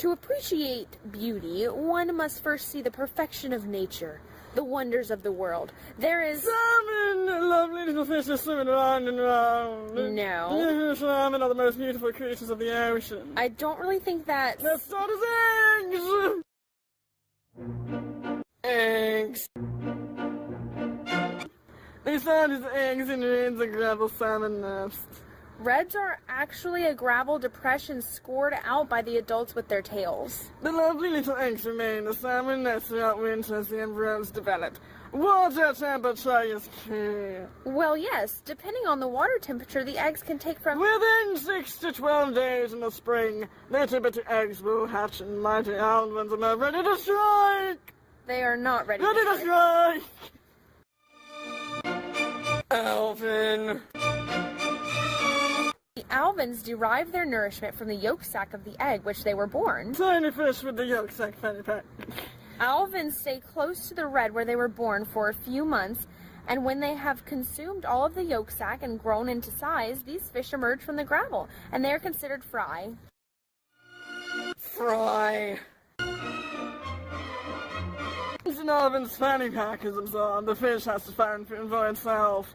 To appreciate beauty, one must first see the perfection of nature, the wonders of the world. There is... Salmon! Lovely little fishes swimming around and around. No. Salmon are the most beautiful creatures of the ocean. I don't really think that... Let's start as eggs! Eggs. They start as eggs in reds and gravel salmon nests. Reds are actually a gravel depression scored out by the adults with their tails. The lovely little eggs remain in the salmon nest throughout winter as the embryos develop. Water temperature is key. Well, yes. Depending on the water temperature, the eggs can take from... Within 6 to 12 days in the spring, little bitty eggs will hatch and mighty almonds are ready to strike. They are not ready to strike. Alvin. The alvins derive their nourishment from the yolk sac of the egg which they were born. Tiny fish with the yolk sac fanny pack. Alvins stay close to the red where they were born for a few months, and when they have consumed all of the yolk sac and grown into size, these fish emerge from the gravel, and they are considered fry. Fry. Once an alvin's fanny pack is absorbed, the fish has to find food for itself.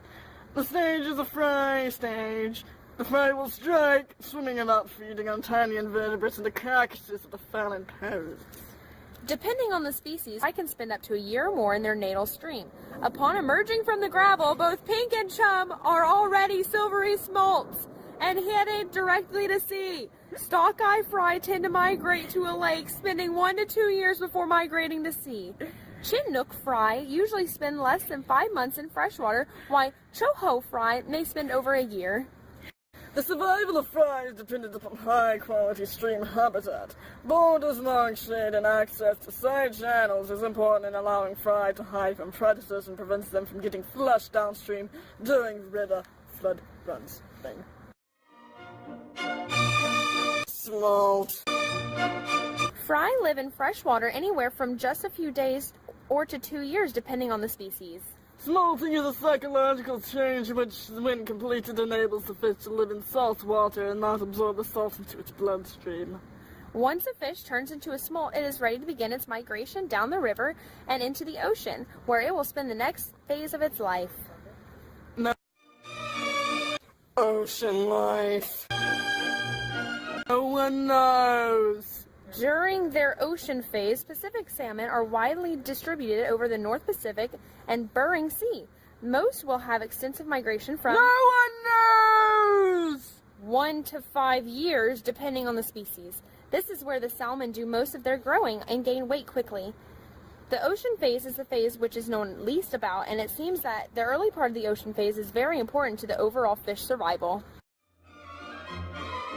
The stage is a fry stage. The fry will strike, swimming about, feeding on tiny invertebrates and the carcasses of the fallen parents. Depending on the species, fry can spend up to a year or more in their natal stream. Upon emerging from the gravel, both pink and chum are already silvery smolts and headed directly to sea. Stockeye fry tend to migrate to a lake, spending 1 to 2 years before migrating to sea. Chinook fry usually spend less than 5 months in freshwater, while choho fry may spend over a year. The survival of fry is dependent upon high-quality stream habitat. Borders along shade and access to side channels is important in allowing fry to hide from predators and prevents them from getting flushed downstream during river flood runs. Smolt. Fry live in freshwater anywhere from just a few days or to 2 years, depending on the species. Smolting is a psychological change which, when completed, enables the fish to live in salt water and not absorb the salt into its bloodstream. Once a fish turns into a smolt, it is ready to begin its migration down the river and into the ocean, where it will spend the next phase of its life. Ocean life. No one knows. During their ocean phase, Pacific salmon are widely distributed over the North Pacific and Bering Sea. Most will have extensive migration from... No one knows! 1 to 5 years, depending on the species. This is where the salmon do most of their growing and gain weight quickly. The ocean phase is the phase which is known least about, and it seems that the early part of the ocean phase is very important to the overall fish survival.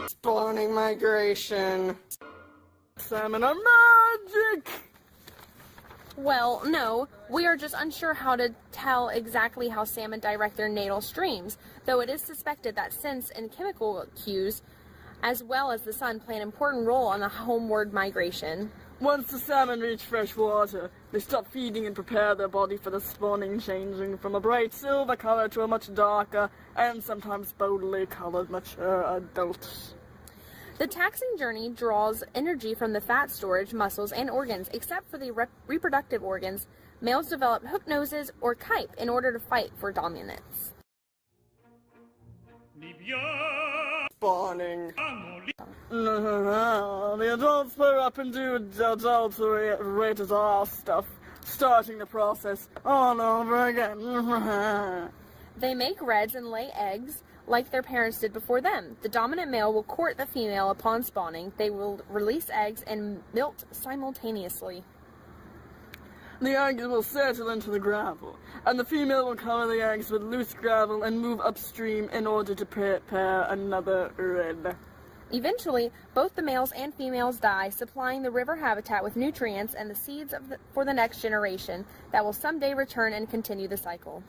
Spawning migration. Salmon are magic! Well, no, we are just unsure how to tell exactly how salmon direct their natal streams, though it is suspected that scents and chemical cues, as well as the sun, play an important role on the homeward migration. Once the salmon reach fresh water, they stop feeding and prepare their body for the spawning, changing from a bright silver color to a much darker and sometimes boldly colored mature adult. The taxing journey draws energy from the fat storage, muscles, and organs. Except for the reproductive organs, males develop hook noses or kype in order to fight for dominance. Spawning. The adults spur up and do adulterated all stuff, starting the process all over again. They make reds and lay eggs like their parents did before them. The dominant male will court the female upon spawning. They will release eggs and molt simultaneously. The eggs will settle into the gravel, and the female will cover the eggs with loose gravel and move upstream in order to prepare another red. Eventually, both the males and females die, supplying the river habitat with nutrients and the seeds for the next generation that will someday return and continue the cycle.